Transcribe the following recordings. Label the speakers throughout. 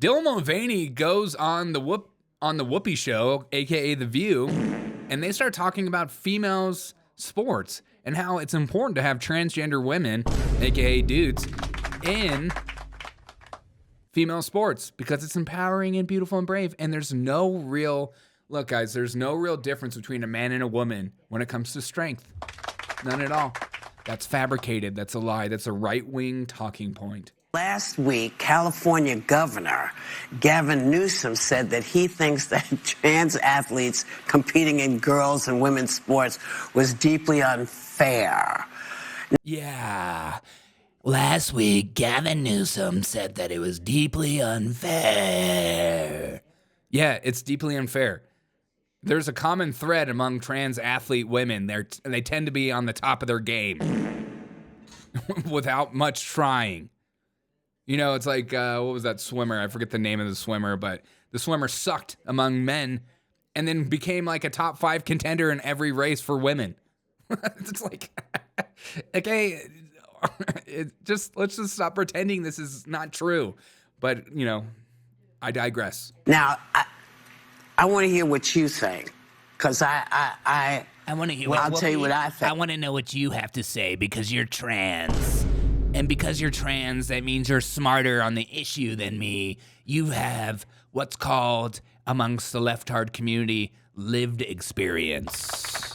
Speaker 1: Dylan Mulvaney goes on the Whoopi show, aka The View, and they start talking about females sports and how it's important to have transgender women, aka dudes, in female sports because it's empowering and beautiful and brave. And there's no real difference between a man and a woman when it comes to strength. None at all. That's fabricated. That's a lie. That's a right-wing talking point.
Speaker 2: Last week, California Governor Gavin Newsom said that he thinks that trans athletes competing in girls' and women's sports was deeply unfair.
Speaker 1: Yeah. Last week, Gavin Newsom said that it was deeply unfair. Yeah, it's deeply unfair. There's a common thread among trans athlete women. They tend to be on the top of their game without much trying. You know, it's like, what was that swimmer? I forget the name of the swimmer, but the swimmer sucked among men and then became like a top 5 contender in every race for women. It's like, okay, let's just stop pretending this is not true. But, you know, I digress.
Speaker 2: Now, I want to hear what you think, because I
Speaker 3: want to hear.
Speaker 2: I'll tell you what I think.
Speaker 3: I want to know what you have to say because you're trans, and because you're trans, that means you're smarter on the issue than me. You have what's called amongst the left-hard community lived experience,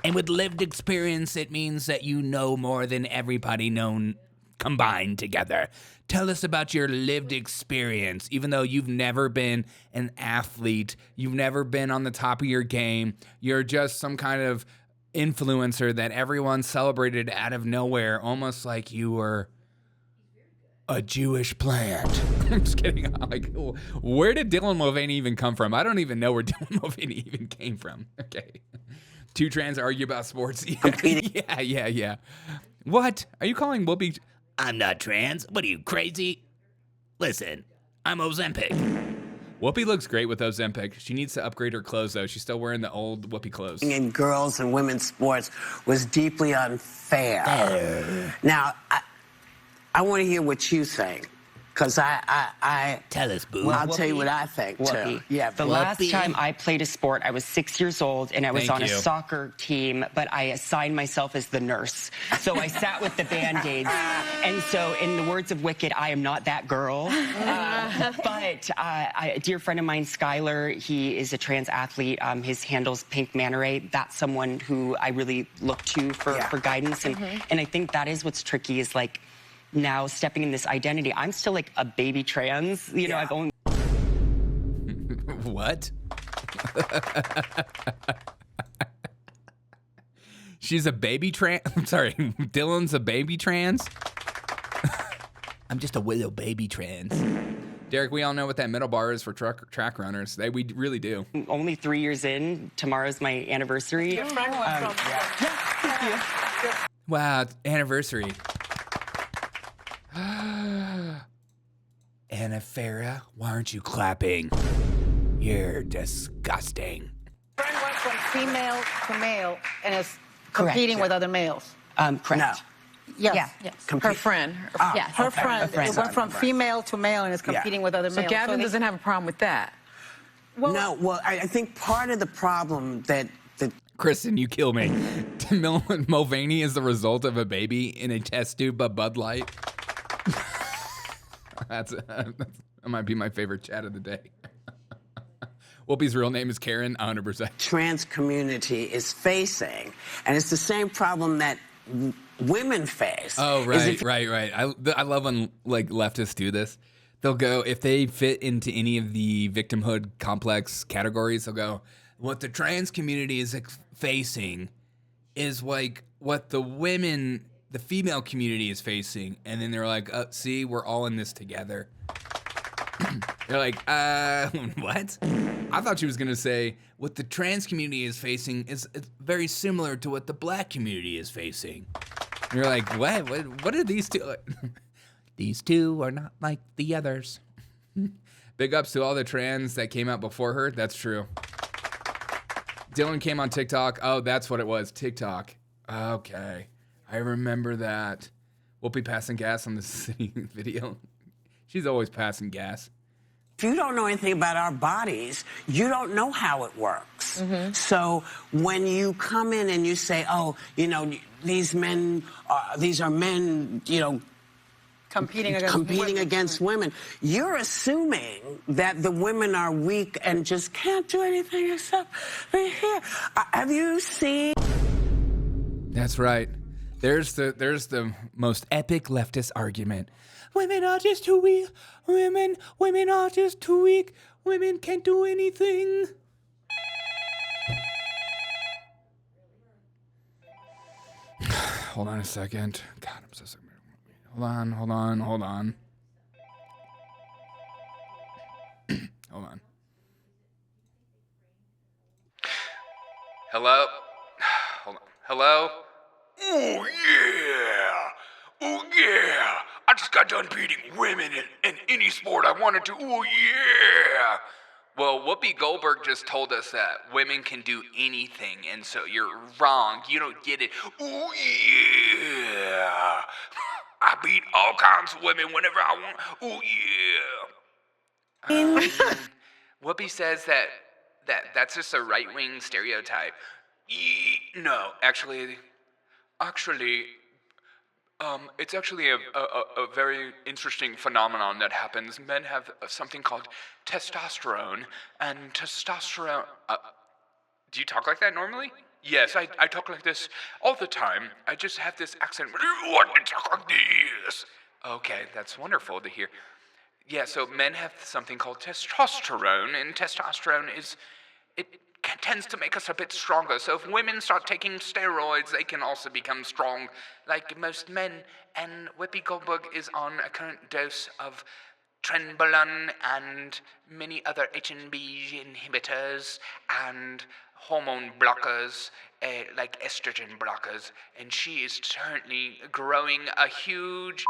Speaker 3: and with lived experience, it means that you know more than everybody known combined together. Tell us about your lived experience, even though you've never been an athlete, you've never been on the top of your game, you're just some kind of influencer that everyone celebrated out of nowhere, almost like you were a Jewish plant. I'm just kidding. Like, where did Dylan Mulvaney even come from? I don't even know where Dylan Mulvaney even came from. Okay. 2 trans argue about sports. Yeah. What? Are you calling Whoopi? I'm not trans. What are you, crazy? Listen, I'm Ozempic.
Speaker 1: Whoopi looks great with Ozempic. She needs to upgrade her clothes, though. She's still wearing the old Whoopi clothes.
Speaker 2: In girls' and women's sports was deeply unfair. Now, I want to hear what you think, because I
Speaker 3: tell us, boo.
Speaker 2: Well, I'll tell you what I think, too.
Speaker 4: Yeah, the last time I played a sport, I was 6 years old, and I was on a soccer team, but I assigned myself as the nurse. So I sat with the Band-Aids. And so, in the words of Wicked, I am not that girl. But a dear friend of mine, Skylar, he is a trans athlete. His handle's Pink Manta Ray. That's someone who I really look to for guidance. And I think that is what's tricky, is like, now stepping in this identity. I'm still like a baby trans. You know, I've only...
Speaker 1: What? She's a baby trans? I'm sorry, Dylan's a baby trans?
Speaker 3: I'm just a little baby trans.
Speaker 1: Derek, we all know what that middle bar is for track runners. We really do.
Speaker 4: Only 3 years in. Tomorrow's my anniversary.
Speaker 1: Wow, anniversary.
Speaker 3: Anna Farah, why aren't you clapping? You're disgusting.
Speaker 5: Friend went from female to male and is competing with other males.
Speaker 4: Correct.
Speaker 2: No.
Speaker 5: Yes.
Speaker 6: Her friend.
Speaker 5: Her friend went from female to male and is competing with other males.
Speaker 6: So Gavin doesn't have a problem with that.
Speaker 2: Well, I think part of the problem that
Speaker 1: Kristen, you kill me. Dylan Mulvaney is the result of a baby in a test tube of Bud Light. That might be my favorite chat of the day. Whoopi's real name is Karen, 100%.
Speaker 2: Trans community is facing, and it's the same problem that women face.
Speaker 1: Oh, right. I love when like leftists do this. They'll go, if they fit into any of the victimhood complex categories, they'll go, what the trans community is facing is like what the female community is facing. And then they're like, see, we're all in this together. They're like, what? I thought she was going to say, what the trans community is facing is very similar to what the black community is facing. And you're like, what are these two?
Speaker 3: These two are not like the others.
Speaker 1: Big ups to all the trans that came out before her. That's true. Dylan came on TikTok. Oh, that's what it was. TikTok. Okay. I remember that. Whoopi passing gas on the city video. She's always passing gas.
Speaker 2: If you don't know anything about our bodies, you don't know how it works. So when you come in and you say, oh, you know, these are men, you know,
Speaker 5: Competing
Speaker 2: against women, you're assuming that the women are weak and just can't do anything except be here. Have you seen?
Speaker 1: That's right. There's the most epic leftist argument. Women are just too weak. Women are just too weak. Women can't do anything. Hold on a second. God, I'm so sorry. Hold on. Hold on. Hold on. Hello? Hold on. Hello?
Speaker 7: Oh, yeah. Oh, yeah. I just got done beating women in any sport I wanted to. Oh, yeah.
Speaker 1: Well, Whoopi Goldberg just told us that women can do anything, and so you're wrong. You don't get it.
Speaker 7: Oh, yeah. I beat all kinds of women whenever I want. Oh, yeah.
Speaker 1: Whoopi says that's just a right-wing stereotype.
Speaker 7: No, actually, it's actually a very interesting phenomenon that happens. Men have something called testosterone, and testosterone...
Speaker 1: Do you talk like that normally?
Speaker 7: Yes, I talk like this all the time. I just have this accent. You want to talk like this?
Speaker 1: Okay, that's wonderful to hear. Yeah, so men have something called testosterone, and testosterone tends to make us a bit stronger. So if women start taking steroids, they can also become strong, like most men. And Whoopi Goldberg is on a current dose of Trenbolone and many other H&B inhibitors and hormone blockers, like estrogen blockers. And she is currently growing a huge